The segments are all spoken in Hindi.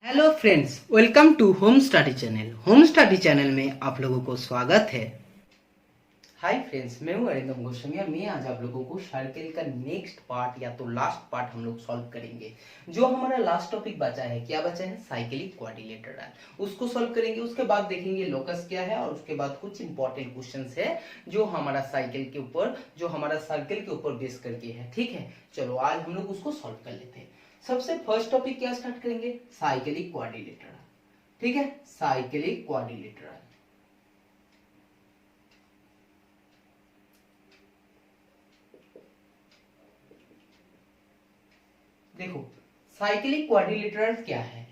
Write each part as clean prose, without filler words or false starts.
Hello friends, welcome to home study channel. Home study channel में आप लोगों को स्वागत है। हाय फ्रेंड्स, मैं हूं अरिंदम गोस्वामी और मैं आज आप लोगों को सर्किल का नेक्स्ट पार्ट या तो लास्ट पार्ट हम लोग सॉल्व करेंगे। जो हमारा लास्ट टॉपिक बचा है, क्या बचा है? Cyclic quadrilateral. उसको सॉल्व करेंगे। उसके बाद देखेंगे लोकस क्या है और उसके बाद कुछ इंपॉर्टेंट क्वेश्चंस है जो हमारा साइकिल के ऊपर, जो हमारा सर्किल के ऊपर बेस करके है। ठीक है, चलो आज हम लोग उसको सॉल्व कर लेते हैं। सबसे फर्स्ट टॉपिक क्या स्टार्ट करेंगे? Cyclic quadrilateral. ठीक है, साइक्लिक क्वाड्रिलेटरल। देखो, साइक्लिक क्वाड्रिलेटरल क्या है?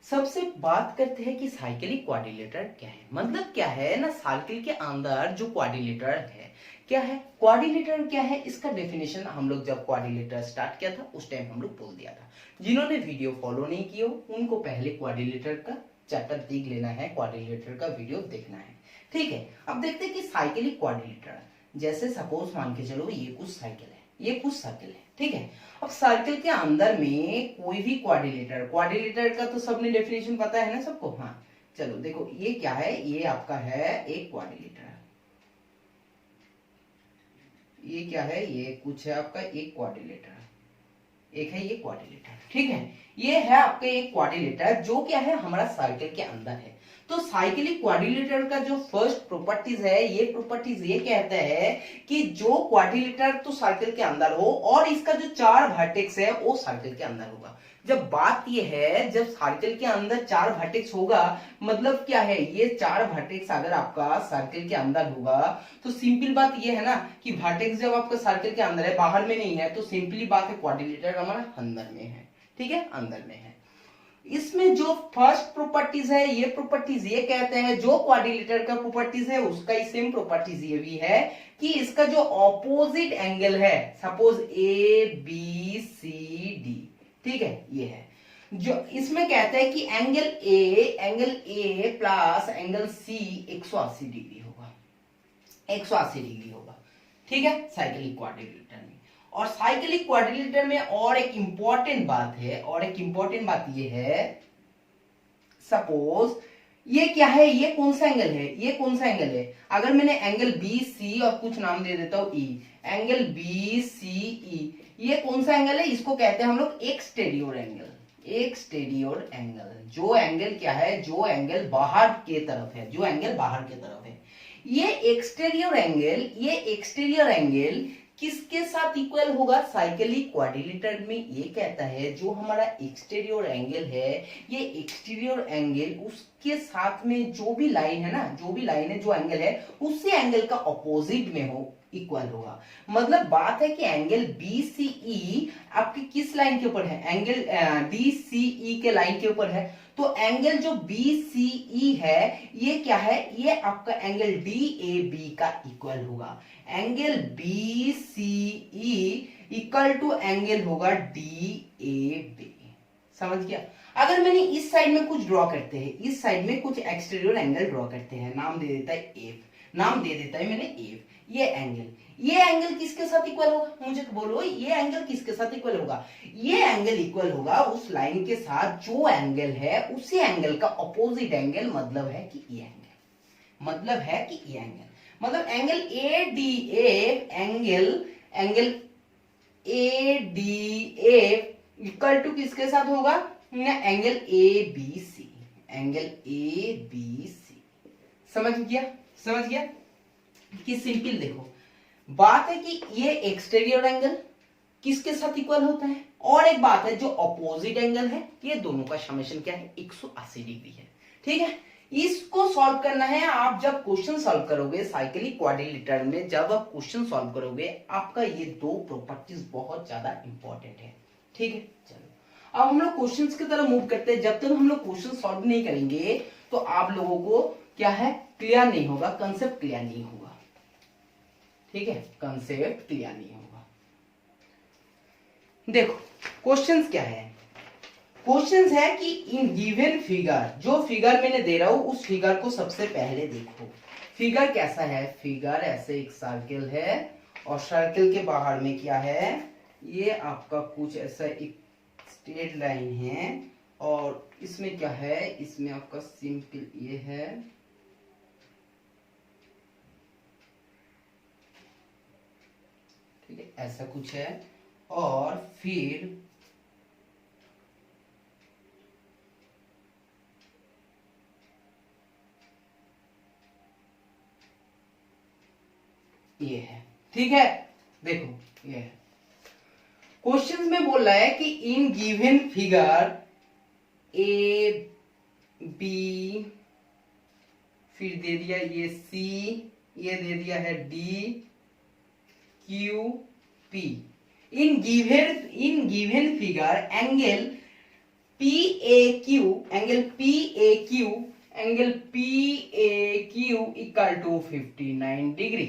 सबसे बात करते हैं कि साइक्लिक क्वाड्रिलेटरल क्या है। मतलब क्या है ना, साइकिल के अंदर जो क्वाड्रिलेटरल है क्या है? क्वाड्रिलेटरल क्या है, इसका डेफिनेशन हम लोग जब क्वाड्रिलेटरल स्टार्ट किया था उस टाइम हम लोग बोल दिया था। जिन्होंने वीडियो फॉलो नहीं किया उनको पहले क्वाड्रिलेटरल का चैप्टर देख लेना है, क्वाड्रिलेटरल का वीडियो देखना है। ठीक है, अब देखते हैं कि साइक्लिक क्वाड्रिलेटरल, जैसे सपोज मान के चलो ये कुछ साइकिल है, ये कुछ सर्किल है। ठीक है, अब सर्किल के अंदर में कोई भी क्वाड्रिलेटरल, क्वाड्रिलेटरल का तो सबने डेफिनेशन पता है ना सबको। हाँ चलो देखो, ये क्या है? ये आपका है एक क्वाड्रिलेटरल। ये क्या है? ये कुछ है आपका एक क्वाड्रिलेटरल, एक है ये क्वाड्रिलेटरल। ठीक है, ये है आपका एक क्वाड्रिलेटरल जो क्या है हमारा सर्किल के अंदर है। तो साइक्लिक क्वाड्रिलेटरल का जो फर्स्ट प्रॉपर्टीज है, ये प्रॉपर्टीज ये कहता है कि जो क्वाड्रिलेटरल तो सर्किल के अंदर हो और इसका जो चार वर्टेक्स है वो सर्किल के अंदर होगा। जब बात ये है, जब सर्किल के अंदर चार वर्टेक्स होगा, मतलब क्या है, ये चार वर्टेक्स अगर आपका सर्किल के अंदर होगा तो सिंपल बात ये है ना कि वर्टेक्स जब आपका सर्किल के अंदर है, बाहर में नहीं है, तो सिंपली बात है क्वाड्रिलेटरल हमारा अंदर में है। ठीक है, अंदर में है। इसमें जो फर्स्ट प्रॉपर्टीज है, ये प्रॉपर्टीज ये कहते हैं, जो क्वाड्रिलेटरल का प्रॉपर्टीज है उसका ही सेम प्रॉपर्टीज ये भी है कि इसका जो ऑपोजिट एंगल है, suppose A B C D, ठीक है, ये है जो इसमें कहते हैं कि angle A plus angle C 180 degree होगा, 180 डिग्री होगा। ठीक है, साइक्लिक क्वाड्रिलेटरल में। और साइक्लिक क्वाड्रिलेटरल में और एक इंपॉर्टेंट बात है, और एक इंपॉर्टेंट बात ये है, सपोज ये क्या है, ये कौन सा एंगल है, ये कौन सा एंगल है? अगर मैंने एंगल बी सी और कुछ नाम दे देता हूं ई, एंगल बी सी ई, ये कौन सा एंगल है? इसको कहते हैं हम लोग एक्सटीरियर एंगल। एक्सटीरियर एंगल, जो एंगल क्या है, जो एंगल बाहर के तरफ है, जो एंगल बाहर के तरफ है। ये एक्सटीरियर एंगल किसके साथ इक्वल होगा? साइक्लिक क्वाड्रिलेटरल में ये कहता है जो हमारा एक्सटीरियर एंगल है, ये एक्सटीरियर एंगल उसके साथ में जो भी लाइन है ना, जो भी लाइन है, जो एंगल है, उसी एंगल का ऑपोजिट में हो, इक्वल होगा। मतलब बात है कि एंगल BCE आपकी किस लाइन के ऊपर है? एंगल DCE के लाइन के ऊपर है। तो एंगल जो BCE है ये क्या है? ये आपका एंगल DAB का इक्वल होगा। Angle BCE equal to angle होगा DAB। समझ गया? अगर मैंने इस साइड में कुछ ड्रॉ करते हैं, इस साइड में कुछ एक्सटीरियर एंगल ड्रॉ करते हैं, नाम दे देता है F, नाम दे देता है मैंने F। ये एंगल किसके साथ इक्वल होगा? मुझे तो बोलो, ये एंगल किसके साथ इक्वल होगा? ये एंगल इक्वल होगा उस लाइन के साथ जो एंगल है, उसी एंगल का ऑपोजिट एंगल। मतलब है कि ये एंगल, मतलब है कि ये एंगल, मतलब angle ADF, angle ADF equal to किसके साथ होगा? Angle ABC, angle ABC। समझ गया? समझ गया कि सिंपल देखो, बात है कि ये एक्सटीरियर एंगल किसके साथ इक्वल होता है, और एक बात है जो ऑपोजिट एंगल है, ये दोनों का समेशन क्या है? 180 डिग्री है। ठीक है, इसको सॉल्व करना है। आप जब क्वेश्चन सॉल्व करोगे साइक्लिक क्वाड्रिलेटरल में, जब आप क्वेश्चन सॉल्व करोगे, आपका ये दो प्रॉपर्टीज बहुत ज्यादा इंपॉर्टेंट है। ठीक है, चलो अब हम लोग क्वेश्चंस की तरफ मूव करते हैं। जब तक हम लोग क्वेश्चन सॉल्व नहीं करेंगे तो आप लोगों को क्या है, क्लियर नहीं होगा, कंसेप्ट क्लियर नहीं होगा। ठीक है, कंसेप्ट क्लियर नहीं होगा। देखो क्वेश्चंस क्या है? क्वेश्चंस है कि इन गिवन फिगर, जो फिगर मैंने दे रहा हूं उस फिगर को सबसे पहले देखो। फिगर कैसा है? फिगर ऐसे एक सर्किल है और सर्किल के बाहर में क्या है, ये आपका कुछ ऐसा एक स्ट्रेट लाइन है और इसमें क्या है, इसमें आपका सिंपल ये है, ठीक है, ऐसा कुछ है। और फिर ये है, ठीक है। देखो ये है, क्वेश्चन में बोल रहा है कि in given figure A B, फिर दे दिया ये सी, ये दे दिया है D Q P. In given figure angle P A Q, angle P A Q, angle P A Q equal to 59 degree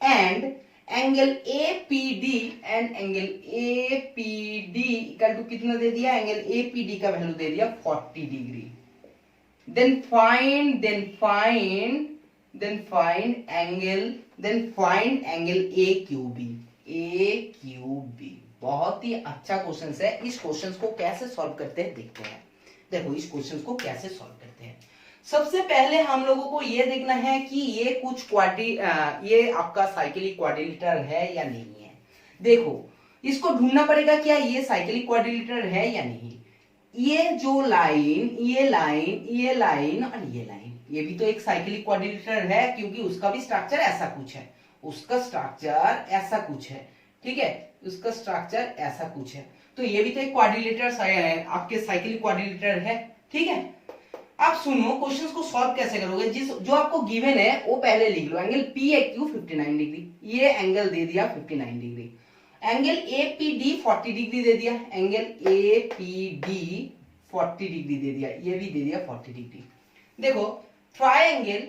and angle APD and angle APD equal to कितना दे दिया, एंगल APD का वैल्यू दे दिया 40 degree. Then find angle AQB। बहुत ही अच्छा क्वेश्चन है। इस क्वेश्चन को कैसे सॉल्व करते हैं देखते हैं। देखो इस क्वेश्चन को कैसे सॉल्व करते हैं। सबसे पहले हम लोगों को यह देखना है कि ये कुछ ये आपका साइक्लिक क्वाड्रिलेटरल है या नहीं है। देखो इसको ढूंढना पड़ेगा, क्या ये साइक्लिक क्वाड्रिलेटरल है या नहीं। ये जो लाइन, ये लाइन, ये लाइन और ये लाइन, ये भी तो एक साइक्लिक क्वाड्रिलेटरल है, क्योंकि उसका भी स्ट्रक्चर ऐसा कुछ है, उसका स्ट्रक्चर ऐसा कुछ है, ठीक है, उसका स्ट्रक्चर ऐसा कुछ है। तो ये भी तो एक क्वाड्रिलेटरल आपके साइक्लिक क्वाड्रिलेटरल है, ठीक है। आप सुनो क्वेश्चंस को सॉल्व कैसे करोगे। जो आपको गिवन है वो पहले लिख लो। एंगल PAQ 59 डिग्री, ये एंगल दे दिया 59 डिग्री। एंगल APD 40 डिग्री दे दिया, एंगल APD 40 डिग्री दे दिया, ये भी दे दिया 40 डिग्री। देखो ट्रायंगल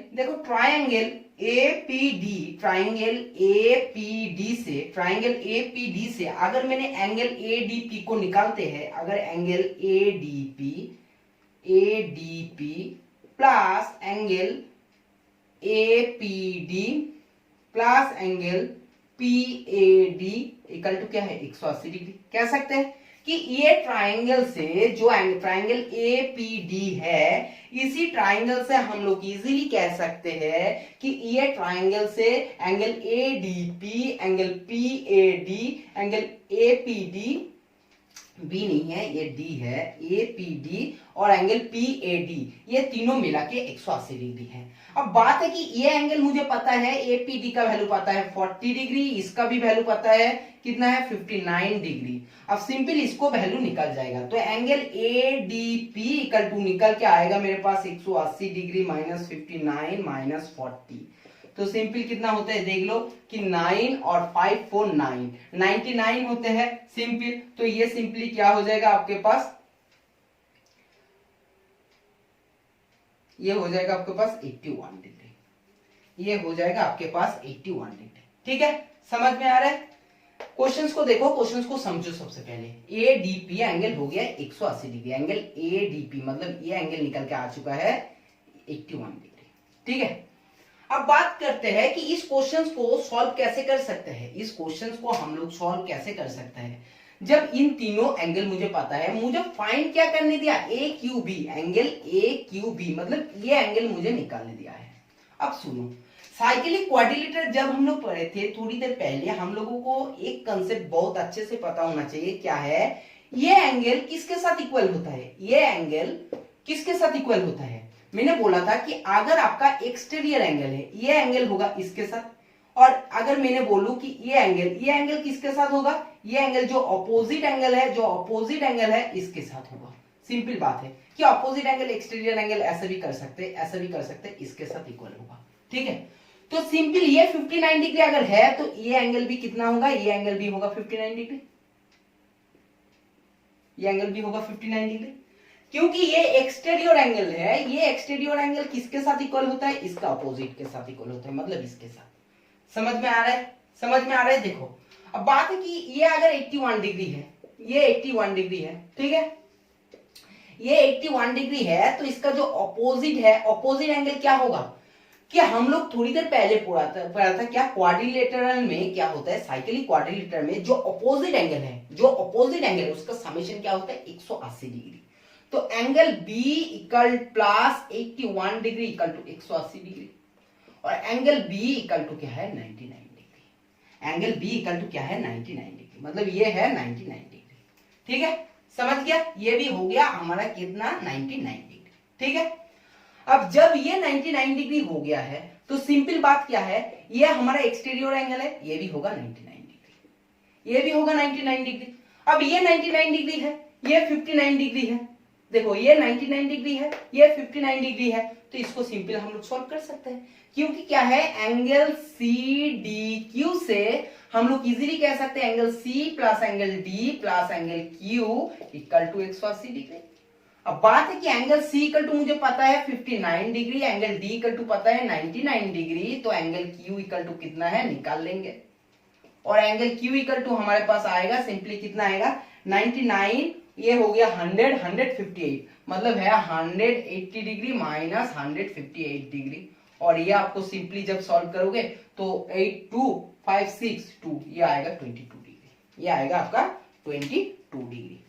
APD से अगर मैंने एंगल ADP को निकालते हैं, अगर angle ADP plus angle APD plus angle PAD equal to क्या है 180 डिग्री। कह सकते हैं कि ये ट्राइंगल से जो ट्राइंगल APD है, इसी ट्राइंगल से हम लोग इजीली कह सकते हैं कि ये ट्राइंगल से angle ADP, angle PAD, angle APD B नहीं है, ये D है, APD और एंगल PAD, ये तीनों मिला के 180 डिग्री है। अब बात है कि ये एंगल मुझे पता है, APD का वैल्यू पता है 40 डिग्री, इसका भी वैल्यू पता है कितना है 59 डिग्री। अब सिंपल इसको वैल्यू निकल जाएगा, तो एंगल ADP इक्वल टू निकल के आएगा मेरे पास 180 डिग्री माइनस 59 माइनस 40। तो सिंपल कितना होता है देख लो कि 9 और 5 4 9, 99 होते हैं सिंपल। तो ये सिंपली क्या हो जाएगा आपके पास, ये हो जाएगा आपके पास 81 डिग्री, ये हो जाएगा आपके पास 81 डिग्री। ठीक है, समझ में आ रहा है। क्वेश्चंस को देखो, क्वेश्चंस को समझो। सबसे पहले ADP एंगल हो गया 180 डिग्री, एंगल ADP मतलब ये एंगल निकल के आ चुका है 81 डिग्री। ठीक है, अब बात करते हैं कि इस क्वेश्चंस को सॉल्व कैसे कर सकते हैं। इस क्वेश्चंस को हम लोग सॉल्व कैसे कर सकते हैं, जब इन तीनों एंगल मुझे पता है, मुझे फाइंड क्या करने दिया, AQB, एंगल AQB मतलब ये एंगल मुझे निकालने दिया है। अब सुनो, साइक्लिक क्वाड्रिलेटरल जब हम लोग पढ़े थे थोड़ी देर पहले, हम लोगों को एक कंसेप्ट बहुत अच्छे से पता होना चाहिए, क्या है, ये एंगल किसके साथ इक्वल होता है, ये एंगल किसके साथ इक्वल होता है। मैंने बोला था कि अगर आपका एक्सटीरियर एंगल है, ये एंगल होगा इसके साथ, और अगर मैंने बोलूं कि ये एंगल किसके साथ होगा, ये एंगल जो अपोजिट एंगल है इसके साथ होगा। सिंपल बात है कि अपोजिट एंगल एक्सटीरियर एंगल ऐसे भी कर सकते, ऐसे भी कर सकते, इसके साथ इक्वल होगा। ठीक है, तो सिंपल ये 59 डिग्री अगर है तो ये एंगल भी कितना होगा, ये एंगल भी होगा 59 डिग्री, ये एंगल भी होगा 59 डिग्री, क्योंकि ये एक्सटीरियर एंगल है। ये एक्सटीरियर एंगल किसके साथ इक्वल होता है, इसका अपोजिट के साथ इक्वल होता है, मतलब इसके साथ। समझ में आ रहा है, समझ में आ रहा है। देखो अब बात है कि ये अगर 81 डिग्री है, ये 81 डिग्री है, ठीक है, ये 81 डिग्री है, तो इसका जो अपोजिट है, अपोजिट एंगल क्या होगा, कि हम लोग थोड़ी देर पहले पढ़ा था क्या, क्वाड्रिलेटरल में क्या होता है, साइक्लिक क्वाड्रिलेटरल में जो अपोजिट एंगल है, उसका समेशन क्या होता है 180 डिग्री। तो angle B equal plus 81 degree equal to 180 degree, और एंगल बी इक्वल टू क्या है 99 degree. Angle B equal to क्या है 99 डिग्री, मतलब ये है 99 डिग्री। ठीक है, समझ गया, ये भी हो गया हमारा कितना 99 डिग्री। ठीक है, अब जब ये 99 डिग्री हो गया है तो सिंपल बात क्या है, ये हमारा एक्सटीरियर एंगल है, ये भी होगा 99 डिग्री, ये भी होगा 99 डिग्री। अब ये 99 डिग्री है, ये 59 डिग्री है, देखो ये 99 डिग्री है, ये 59 डिग्री है, तो इसको सिंपल हम लोग सॉल्व कर सकते हैं, क्योंकि क्या है एंगल सी डी क्यू से हम लोग इजीली कह सकते हैं angle C plus angle D plus angle Q equal to 180 degree. अब बात है कि एंगल सी इक्वल टू मुझे पता है 59 degree, angle D equal to पता है 99 डिग्री, तो एंगल क्यू इक्वल टू कितना है निकाल लेंगे, और एंगल क्यू इक्वल टू हमारे पास आएगा सिंपली कितना आएगा 99, ये हो गया 100, 158, मतलब है 180 डिग्री माइनस 158 डिग्री, और ये आपको सिंपली जब सॉल्व करोगे तो 82562 ये आएगा 22 डिग्री, ये आएगा आपका 22 डिग्री।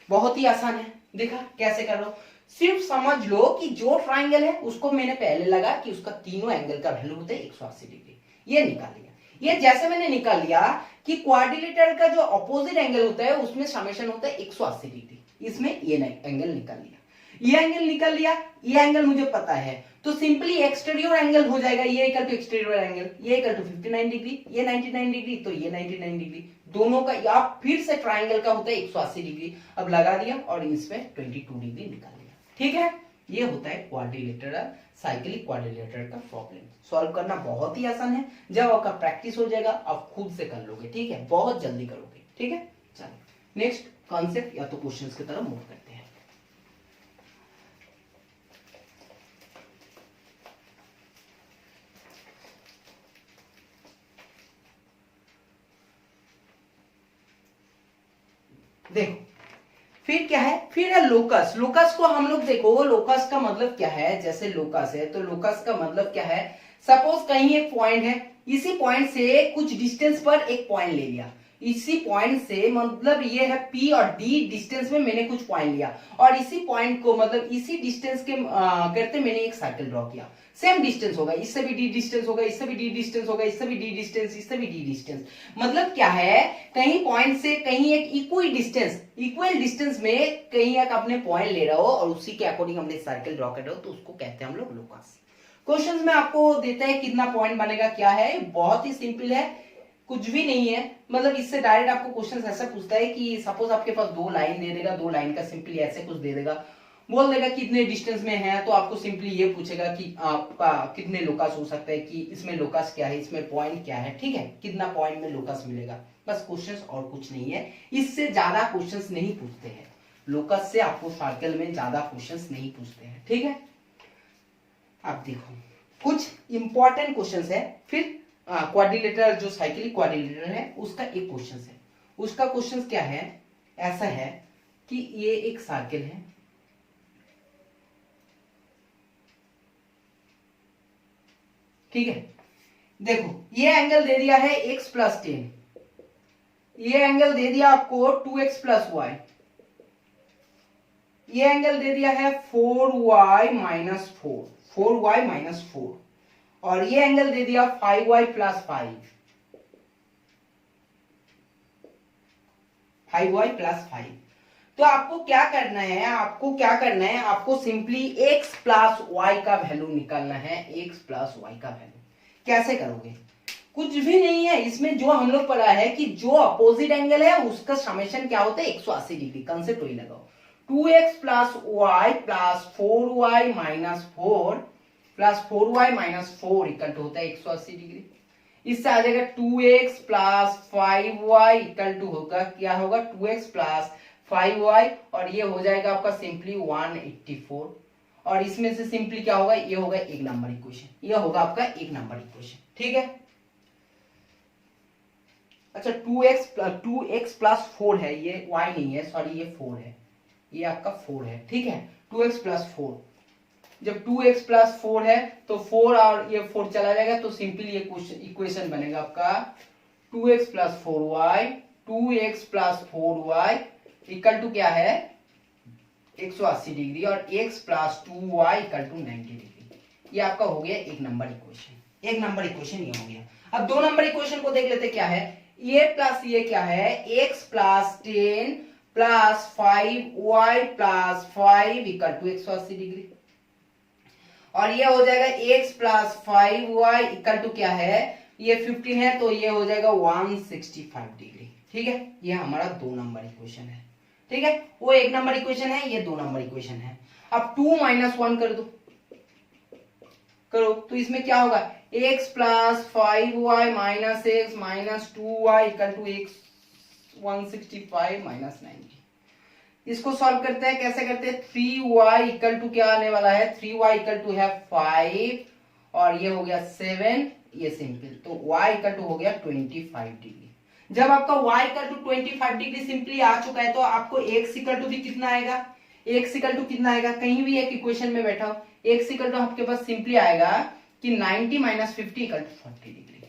बहुत ही आसान है, देखा कैसे कर लो, सिर्फ समझ लो कि जो ट्राइंगल है उसको मैंने पहले लगा कि उसका तीनों एंगल का वैल्यू होता है 180 डिग्री, ये निकाल लिया। ये जैसे मैंने निकाल लिया कि क्वाड्रिलेटरल का जो अपोजिट एंगल होता है उसमें समेशन होता है 180 डिग्री, इसमें ये एंगल निकाल लिया, ये एंगल निकाल लिया, ये एंगल मुझे पता है, तो सिंपली एक्सटीरियर एंगल हो जाएगा ये इक्वल टू एक्सटीरियर एंगल, ये इक्वल टू 59 डिग्री, ये 99 डिग्री, तो ये 99 डिग्री, दोनों का या फिर से ट्राइंगल का होता है 180 डिग्री, अब लगा दिया और इसमें 22 डिग्री निकाल लिया। ठीक है, ये होता है क्वाड्रिलेटरल साइक्लिक क्वाड्रिलेटरल का प्रॉब्लम। सॉल्व करना बहुत ही आसान है, जब आपका प्रैक्टिस हो जाएगा आप खुद से कर लोगे, ठीक है, बहुत जल्दी करोगे। ठीक है, चलो नेक्स्ट कॉन्सेप्ट या तो क्वेश्चंस की तरफ मूव करते हैं। देखो फिर क्या है, फिर है लोकस। लोकस को हम लोग देखो, लोकस का मतलब क्या है, जैसे लोकस है तो लोकस का मतलब क्या है, सपोज कहीं एक पॉइंट है, इसी पॉइंट से कुछ डिस्टेंस पर एक पॉइंट ले लिया, इसी पॉइंट से मतलब ये है P और D डिस्टेंस में मैंने कुछ पॉइंट लिया, और इसी पॉइंट को मतलब इसी डिस्टेंस के करते मैंने एक सर्कल ड्रॉ किया, सेम डिस्टेंस होगा, इससे भी D डिस्टेंस होगा, इससे भी D डिस्टेंस होगा, इससे भी D डिस्टेंस, इससे भी D डिस्टेंस, मतलब क्या है कहीं पॉइंट से कहीं एक इक्वल डिस्टेंस में कहीं एक अपने पॉइंट ले रहे हो और उसी के अकॉर्डिंग हमने सर्कल ड्रॉ कर रहे हो, तो उसको कहते हैं हम लोग लोकस। क्वेश्चंस में आपको देता है कितना पॉइंट बनेगा, क्या है, बहुत ही सिंपल है, कुछ भी नहीं है, मतलब इससे डायरेक्ट आपको क्वेश्चन ऐसा पूछता है कि सपोज आपके पास दो लाइन दे देगा, दो लाइन का सिंपली ऐसे कुछ दे देगा, बोल देगा कितने डिस्टेंस में है, तो आपको सिंपली ये पूछेगा कि आपका कितने लोकस हो सकता है, कि इसमें लोकस क्या है, इसमें पॉइंट क्या है, ठीक है, कितना पॉइंट में लोकस मिलेगा, बस क्वेश्चंस और कुछ नहीं है, इससे ज्यादा क्वेश्चंस नहीं पूछते हैं, लोकस से आपको सर्कल में ज्यादा क्वेश्चंस नहीं पूछते हैं। ठीक है, अब देखो कुछ इंपॉर्टेंट क्वेश्चंस है, फिर क्वाड्रिलेटरल जो साइक्लिक क्वाड्रिलेटरल है उसका एक क्वेश्चन है, उसका क्वेश्चन क्या है, ऐसा है कि ये एक सर्कल है, ठीक है, देखो ये एंगल दे दिया है x प्लस 10, ये एंगल दे दिया आपको 2x प्लस वाई, ये एंगल दे दिया है 4y माइनस 4, और ये एंगल दे दिया 5y प्लस 5y प्लस 5। तो आपको क्या करना है, आपको सिंपली x प्लस y का वैल्यू निकालना है, x प्लस y का वैल्यू कैसे करोगे, कुछ भी नहीं है इसमें, जो हम लोग पढ़ा है कि जो अपोजिट एंगल है उसका समेशन क्या होता है 180 डिग्री, कंसेप्ट वही लगाओ, 2x plus y plus 4y minus 4 plus 4y minus 4 equal to होता है 180 डिग्री, इससे आ जाएगा 2x plus 5y equal to होगा क्या होगा 2x प्लस 5y, और ये हो जाएगा आपका सिंपली 184, और इसमें से सिंपली क्या होगा, ये होगा एक नंबर इक्वेशन, ये होगा आपका एक नंबर इक्वेशन। ठीक है, अच्छा 2x प्लस 4 है, ये y नहीं है, सॉरी ये 4 है, ये आपका 4 है, ठीक है, 2x प्लस 4, जब 2x प्लस 4 है तो 4 और ये 4 चला जाएगा, तो सिंपली ये इक्वेशन बनेगा आपका 2x plus 4y, 2x plus 4y equal to क्या है 180 डिग्री और x plus 2y equal to 90 degree. ये आपका हो गया एक नंबर इक्वेशन। एक नंबर इक्वेशन ये हो गया। अब 2 नंबर इक्वेशन को देख लेते क्या है। ये प्लस ये क्या है, x plus 10 plus 5y plus 5 equal to 180 degree. और ये हो जाएगा x plus 5y equal to क्या है, ये 15 है तो ये हो जाएगा 165 डिग्री। ठीक है, ये हमारा 2 नंबर इक्वेशन है। ठीक है, वो 1 नंबर इक्वेशन है, ये 2 नंबर इक्वेशन है। अब 2 माइनस 1 कर दो, करो तो इसमें क्या होगा, x plus 5y minus x minus 2y equal to x 165 minus 90। इसको सॉल्व करते हैं, कैसे करते हैं, 3y इक्वल टू क्या आने वाला है, 3y इक्वल टू है 5 और ये हो गया 7, ये सिंपल, तो y इक्वल टू हो गया 25 डिग्री। जब आपका y equal to 25 degree simply आ चुका है तो आपको x इक्वल टू भी कितना आएगा, x इक्वल टू कितना आएगा, कहीं भी एक इक्वेशन में बैठा हो, x इक्वल टू आपके पास सिंपली आएगा कि 90 minus 50 equal to 40 degree.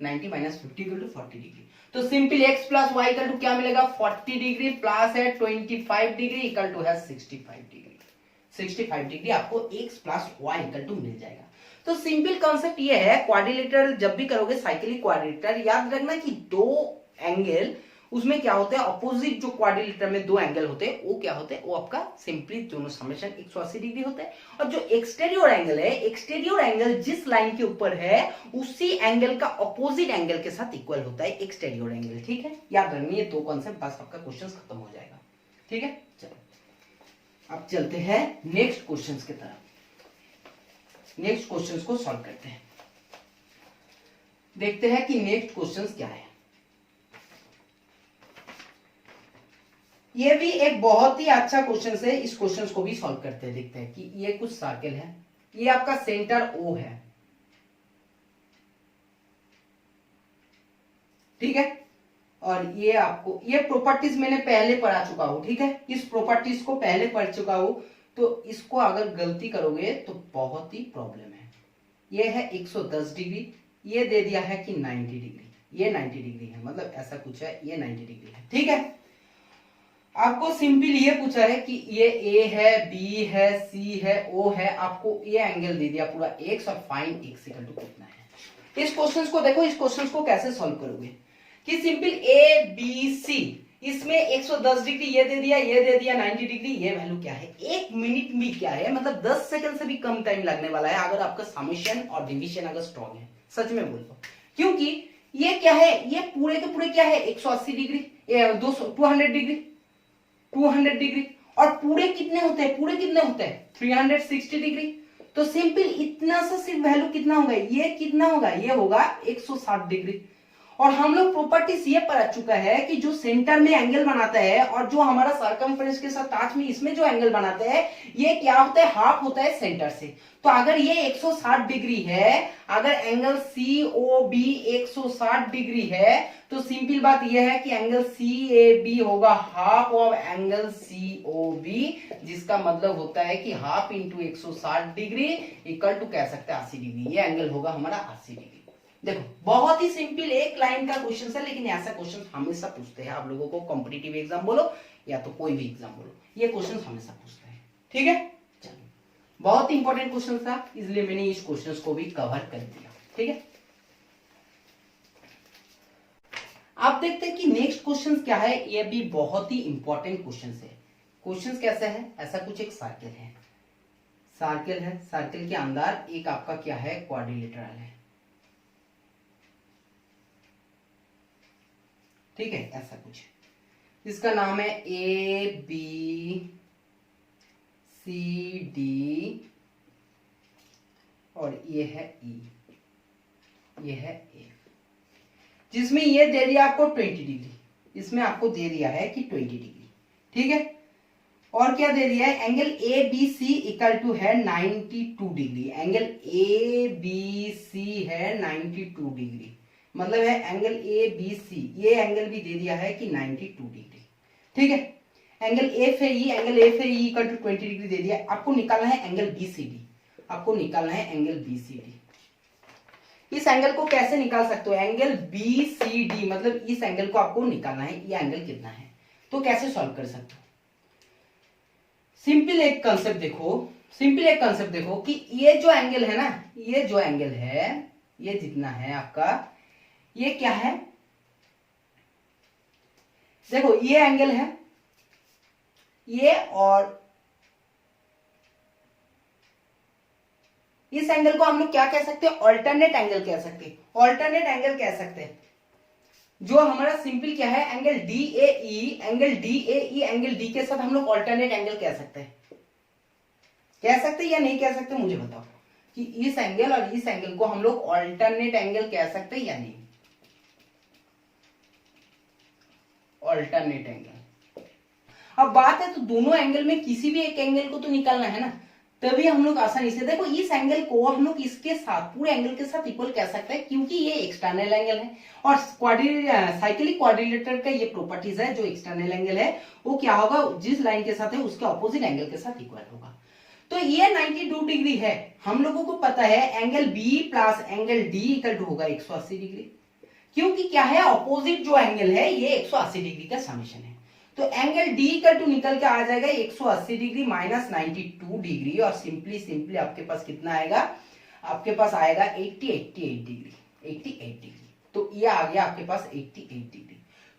90 minus 50 equal to 40 degree. तो simple x plus y equal to क्या मिलेगा, 40 डिग्री प्लस है 25 डिग्री इक्वल टू है 65 डिग्री। 65 डिग्री आपको x plus y equal to मिल जाएगा। तो सिंपल कॉन्सेप्ट ये है, क्वाड्रिलेटरल जब भी करोगे साइक्लिक क्वाड्रिलेटरल, याद रखना कि 2 एंगल उसमें क्या होता है, अपोजिट जो क्वाड्रिलेटरल में 2 एंगल होते हैं वो क्या होते हैं, वो आपका सिंपली दोनों समेशन 180 डिग्री होता है। और जो एक्सटीरियर एंगल है, एक्सटीरियर एंगल जिस लाइन के ऊपर है उसी एंगल का अपोजिट एंगल के साथ इक्वल होता है एक्सटीरियर एंगल। ठीक है, याद रखना ये 2 कॉन्सेप्ट, बस आपका क्वेश्चन खत्म हो जाएगा। ठीक है, चलो अब चलते हैं नेक्स्ट क्वेश्चन की तरफ। नेक्स्ट क्वेश्चन को सॉल्व करते हैं, देखते हैं कि नेक्स्ट क्वेश्चन क्या है। ये भी एक बहुत ही अच्छा क्वेश्चन है, इस क्वेश्चन को भी सॉल्व करते हैं, देखते हैं कि ये कुछ सर्कल है, ये आपका सेंटर O है। ठीक है, और ये आपको ये प्रॉपर्टीज मैंने पहले पढ़ा चुका हूं। ठीक है, इस प्रॉपर्टीज को पहले पढ़ चुका हूं, तो इसको अगर गलती करोगे तो बहुत ही प्रॉब्लम है। ये है 110 डिग्री, ये दे दिया है कि 90 डिग्री, ये 90 डिग्री है, मतलब ऐसा कुछ है, ये 90 डिग्री है। ठीक है, आपको सिंपल ये पूछा है कि ये A है, B है, C है, O है, आपको ये एंगल दे दिया पूरा x और फाइंड x इक्वल टू कितना है। इस क्वेश्चन को देखो, इस क्वेश्चन को कैसे सॉल्व करोगे कि सिंपल A B C, इसमें 110 डिग्री ये दे दिया, ये दे दिया 90 डिग्री, ये वैल्यू क्या है, 1 मिनट में क्या है, मतलब 10 सेकंड से भी कम टाइम लगने वाला है अगर आपका समेशन और डिवीजन अगर स्ट्रॉन्ग है। सच में बोल दो, क्योंकि ये क्या है, ये पूरे के पूरे क्या है 180 डिग्री, 200 डिग्री, 200 डिग्री, और पूरे कितने होते हैं, पूरे कितने होते हैं 360 डिग्री। तो सिंपल इतना सा सिर्फ वैल्यू कितना होगा, ये कितना होगा, ये होगा 160 डिग्री। और हम लोग प्रॉपर्टीज ये पढ़ चुका है कि जो सेंटर में एंगल बनाता है और जो हमारा सर्कमफ्रेंस के साथ टच में इसमें जो एंगल बनाते हैं, ये क्या होता है, हाफ होता है सेंटर से। तो अगर ये 160 डिग्री है, अगर एंगल COB 160 डिग्री है, तो सिंपल बात यह है कि एंगल CAB होगा हाफ ऑफ एंगल COB, जिसका मतलब होता है कि half into 160 degree equal to कह सकते हैं 80 डिग्री। ये एंगल होगा हमारा 80 डिग्री। देखो बहुत ही सिंपल एक लाइन का क्वेश्चन है, लेकिन ऐसा क्वेश्चन हमेशा पूछते हैं आप लोगों को, कॉम्पिटिटिव एग्जाम बोलो या तो कोई भी एग्जाम बोलो, ये क्वेश्चन हमेशा पूछते हैं। ठीक है, चलो बहुत ही इंपॉर्टेंट क्वेश्चन था, इसलिए मैंने इस क्वेश्चन को भी कवर कर दिया। ठीक है, आप देखते हैं कि नेक्स्ट क्वेश्चन क्या है, ये भी बहुत ही इंपॉर्टेंट क्वेश्चन है। क्वेश्चन कैसा है, ऐसा कुछ एक सर्कल है, सर्कल है, सर्कल के अंदर एक आपका क्या है, क्वाड्रिलेटरल है। ठीक है, ऐसा कुछ, इसका नाम है ABCD, और ये है E, ये है A, जिसमें ये दे दिया आपको 20 डिग्री, इसमें आपको दे दिया है कि 20 डिग्री। ठीक है, और क्या दे दिया है, एंगल ABC इक्वल टू है 92 डिग्री, एंगल ABC है 92 डिग्री, मतलब है एंगल ABC, ये एंगल भी दे दिया है कि 92 डिग्री। ठीक है, angle FAE, angle FAE equal to 20 degree दे दिया। आपको निकालना है एंगल BCD, आपको निकालना है एंगल BCD। इस एंगल को कैसे निकाल सकते हो, एंगल BCD, मतलब इस एंगल को आपको निकालना है, ये एंगल कितना है, तो कैसे सॉल्व कर सकते हो। सिंपल एक कंसेप्ट देखो, सिंपल एक कंसेप्ट देखो कि ये जो एंगल है ना, ये जो एंगल है, ये जितना है आपका, ये क्या है, देखो ये एंगल है, ये और इस एंगल को हम लोग क्या कह सकते हैं, ऑल्टरनेट एंगल कह सकते हैं, ऑल्टरनेट एंगल कह सकते हैं। जो हमारा सिंपल क्या है, angle D A E, angle D A E, angle D के साथ हम लोग ऑल्टरनेट एंगल कह सकते हैं, कह सकते हैं या नहीं कह सकते, मुझे बताओ कि इस एंगल और इस एंगल को हम लोग ऑल्टरनेट एंगल कह सकते हैं या नहीं, ऑल्टरनेट एंगल। अब बात है तो दोनों एंगल में किसी भी एक एंगल को तो निकालना है ना, तभी हम लोग आसानी से, देखो इस एंगल को हम लोग इसके साथ, पूरे एंगल के साथ इक्वल कह सकते हैं, क्योंकि ये एक्सटर्नल एंगल है और साइक्लिक क्वाड्रिलेटर का ये प्रॉपर्टीज है, जो एक्सटर्नल एंगल है वो क्या होगा, जिस लाइन के साथ है उसके ऑपोजिट एंगल के साथ इक्वल होगा। तो ये 92 डिग्री है, हम लोगों को पता है angle B plus angle D equal to होगा 180 डिग्री, क्योंकि क्या है, ऑपोजिट जो एंगल है ये 180 डिग्री का समेशन है। तो एंगल डी का टू निकल के आ जाएगा 180 डिग्री माइनस 92 डिग्री, और सिंपली आपके पास कितना आएगा, आपके पास आएगा 88 डिग्री, 88 डिग्री। तो ये आ गया आपके पास 88 डिग्री,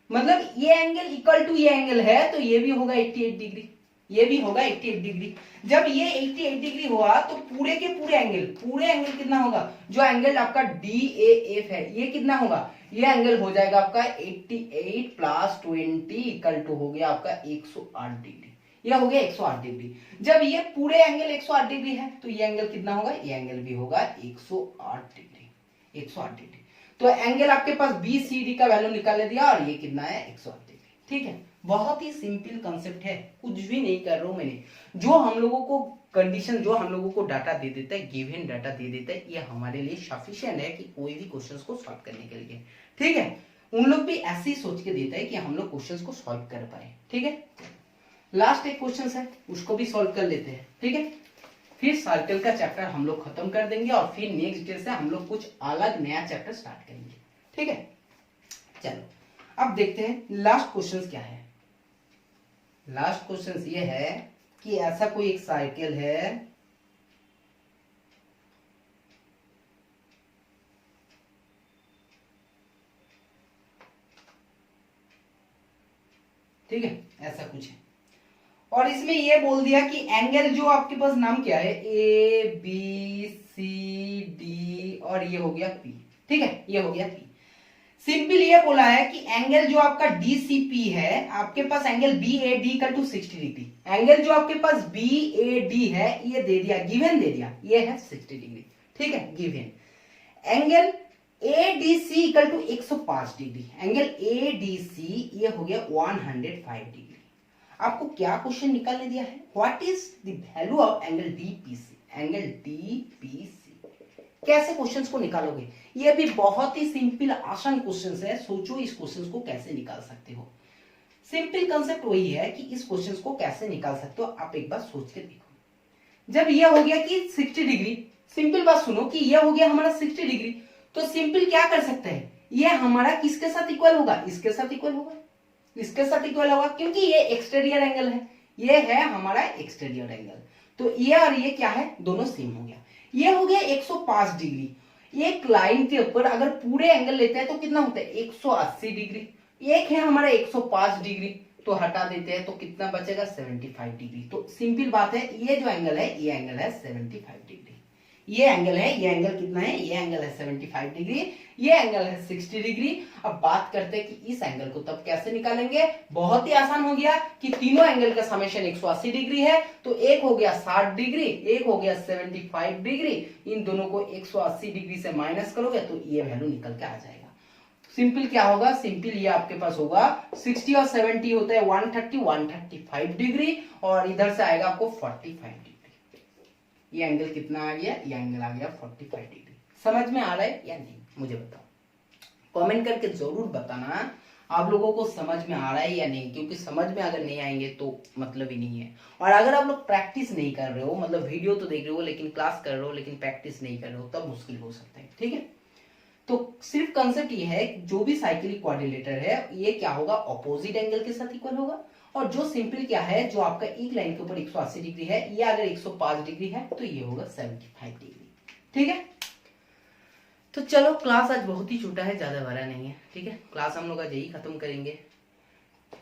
मतलब ये एंगल इक्वल टू ये एंगल है, तो ये भी होगा 88 डिग्री, ये भी होगा 88 डिग्री। जब ये 88 डिग्री हुआ तो पूरे के पूरे एंगल कितना होगा, जो एंगल आपका DAF है ये कितना होगा, ये एंगल हो जाएगा आपका 88 प्लस 20 इक्वल टू हो गया आपका 108 डिग्री, ये हो गया 108 डिग्री। जब ये पूरे एंगल 108 डिग्री है तो ये एंगल कितना होगा, ये एंगल भी होगा 108 डिग्री, 108 डिग्री। तो एंगल आपके पास BCD का वैल्यू निकाल दिया और ये कितना है 108 डिग्री, ठीक है। बहुत ही सिंपल कंसेप्ट है, कुछ भी नहीं कर रहा हूं मैंने, जो हम लोगों को कंडीशन, जो हम लोगों को डाटा दे देता है, गिवन डाटा दे देता है, ये हमारे लिए सफिशिएंट है कि कोई भी क्वेश्चंस को सॉल्व करने के लिए, ठीक है। उन लोग भी ऐसे ही सोच के देता है कि हम लोग क्वेश्चंस को सॉल्व कर पाए, ठीक है। लास्ट एक क्वेश्चन है उसको भी सॉल्व कर लेते हैं, ठीक है। फिर साइकिल का चैप्टर हम लोग खत्म कर देंगे और फिर नेक्स्ट डे से हम लोग कुछ अलग नया चैप्टर स्टार्ट करेंगे, ठीक है। चलो अब देखते हैं लास्ट क्वेश्चन क्या है। लास्ट क्वेश्चन ये है कि ऐसा कोई एक साइकिल है, ठीक है, ऐसा कुछ है और इसमें ये बोल दिया कि एंगल जो आपके पास नाम क्या है, ABCD और ये हो गया P, ठीक है, ये हो गया P। सिंपल ये बोला है कि एंगल जो आपका DCP है, आपके पास angle BAD equal to 60 degree, angle जो आपके पास BAD है ये दे दिया, गिवन दे दिया, ये है 60 डिग्री, ठीक है, given. Angle ADC equal to 105 degree, angle ADC ये हो गया 105 डिग्री। आपको क्या क्वेश्चन निकालने दिया है, what is the value of angle DPC, angle DPC। कैसे क्वेश्चंस को निकालोगे, ये भी बहुत ही सिंपल आसान क्वेश्चंस है, सोचो इस क्वेश्चंस को कैसे निकाल सकते हो। सिंपल कंसेप्ट वही है कि इस क्वेश्चंस को कैसे निकाल सकते हो, आप एक बार सोच के देखो। जब ये हो गया कि 60 डिग्री, सिंपल बात सुनो कि ये हो गया हमारा 60 डिग्री, तो सिंपल क्या कर सकते हैं, ये हमारा किसके साथ इक्वल होगा, इसके साथ इक्वल होगा, इसके साथ इक्वल होगा, क्योंकि ये एक्सटीरियर एंगल है, ये है हमारा एक्सटीरियर एंगल। तो ये और ये क्या है, दोनों सेम हो गया। ये हो गया 105 डिग्री। एक लाइन के ऊपर अगर पूरे एंगल लेते हैं तो कितना होता है 180 डिग्री, एक है हमारा 105 डिग्री, तो हटा देते हैं तो कितना बचेगा 75 डिग्री। तो सिंपल बात है, ये जो एंगल है ये एंगल है 75 डिग्री, ये एंगल है, ये एंगल कितना है, ये एंगल है 75 डिग्री, ये एंगल है 60 डिग्री। अब बात करते हैं कि इस एंगल को तब कैसे निकालेंगे, बहुत ही आसान हो गया कि तीनों एंगल का समेशन 180 डिग्री है, तो एक हो गया 60 डिग्री, एक हो गया 75 डिग्री, इन दोनों को 180 डिग्री से माइनस करोगे तो ये वैल्यू निकल के आ जाएगा। सिंपल क्या होगा, सिंपल ये आपके पास होगा 60 और 70 होता है 135 डिग्री, और इधर से आएगा आपको 45 डिग्री। ये एंगल कितना आ गया, ये एंगल आ गया 45 डिग्री। समझ में आ रहा है या नहीं, मुझे बताओ, कमेंट करके जरूर बताना आप लोगों को समझ में आ रहा है या नहीं, क्योंकि समझ में अगर नहीं आएंगे तो मतलब ही नहीं है। और अगर आप लोग प्रैक्टिस नहीं कर रहे हो, मतलब वीडियो तो देख रहे हो लेकिन क्लास कर रहे हो लेकिन प्रैक्टिस नहीं कर रहे हो, तब मुश्किल हो सकता है, ठीक है। तो सिर्फ कंसेप्ट ये है, जो भी साइक्लिक क्वाड्रिलेटर है ये क्या होगा, ऑपोजिट एंगल के साथ इक्वल होगा, और जो सिंपल क्या है, जो आपका एक लाइन के ऊपर 180 डिग्री है, ये अगर 105 डिग्री है तो ये होगा 75 डिग्री। ठीक है, तो चलो क्लास आज बहुत ही छोटा है, ज्यादा बड़ा नहीं है। ठीक है, क्लास हम लोग आज यही खत्म करेंगे।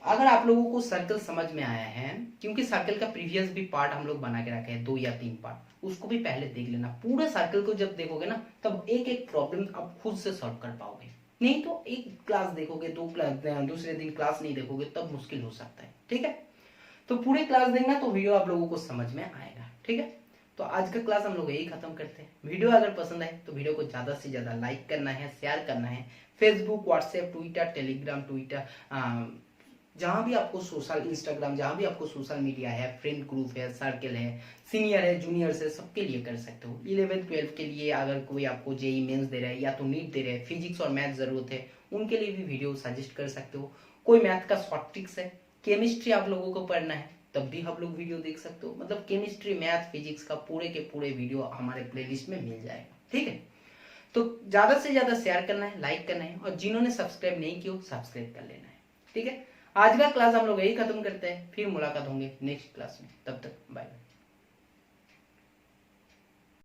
अगर आप लोगों को सर्कल समझ में आया है, क्योंकि सर्कल का प्रीवियस भी पार्ट हम लोग बना के रखे हैं 2 या 3 पार्ट, उसको भी पहले देख लेना। पूरे सर्कल को जब देखोगे ना तब एक एक प्रॉब्लम आप खुद से सॉल्व कर पाओगे। नहीं तो एक क्लास देखोगे, 2 क्लास, दूसरे दिन क्लास नहीं देखोगे तब मुश्किल हो सकता है। ठीक है, तो पूरे क्लास देखना तो वीडियो आप लोगों को समझ में आएगा। ठीक है, तो आज का क्लास हम लोग यही खत्म करते हैं। वीडियो अगर पसंद आए तो वीडियो को ज्यादा से ज्यादा लाइक करना है, शेयर करना है। Facebook, WhatsApp, Twitter, Telegram, Twitter, जहां भी आपको सोशल, इंस्टाग्राम, जहां भी आपको सोशल मीडिया है, फ्रेंड ग्रुप है, सर्कल है, सीनियर है, जूनियर है, सबके लिए कर सकते हो। 11th 12th के लिए अगर कोई आपको जेई मेंस दे रहा है या तो नीट दे रहा है, फिजिक्स और मैथ जरूरत है, उनके लिए भी वीडियो सजेस्ट कर सकते हो। कोई मैथ का शॉर्ट ट्रिक्स है, केमिस्ट्री आप लोगों को पढ़ना है तब भी आप लोग वीडियो देख सकते हो। मतलब केमिस्ट्री, मैथ, फिजिक्स का पूरे के पूरे वीडियो हमारे प्लेलिस्ट में मिल जाएगा। ठीक है, तो ज्यादा से ज्यादा शेयर करना है, लाइक करना है, और जिन्होंने सब्सक्राइब नहीं किया सब्सक्राइब कर लेना है। ठीक है, आज का क्लास हम लोग यही खत्म करते हैं, फिर मुलाकात होंगे नेक्स्ट क्लास में। तब तक बाय बाय।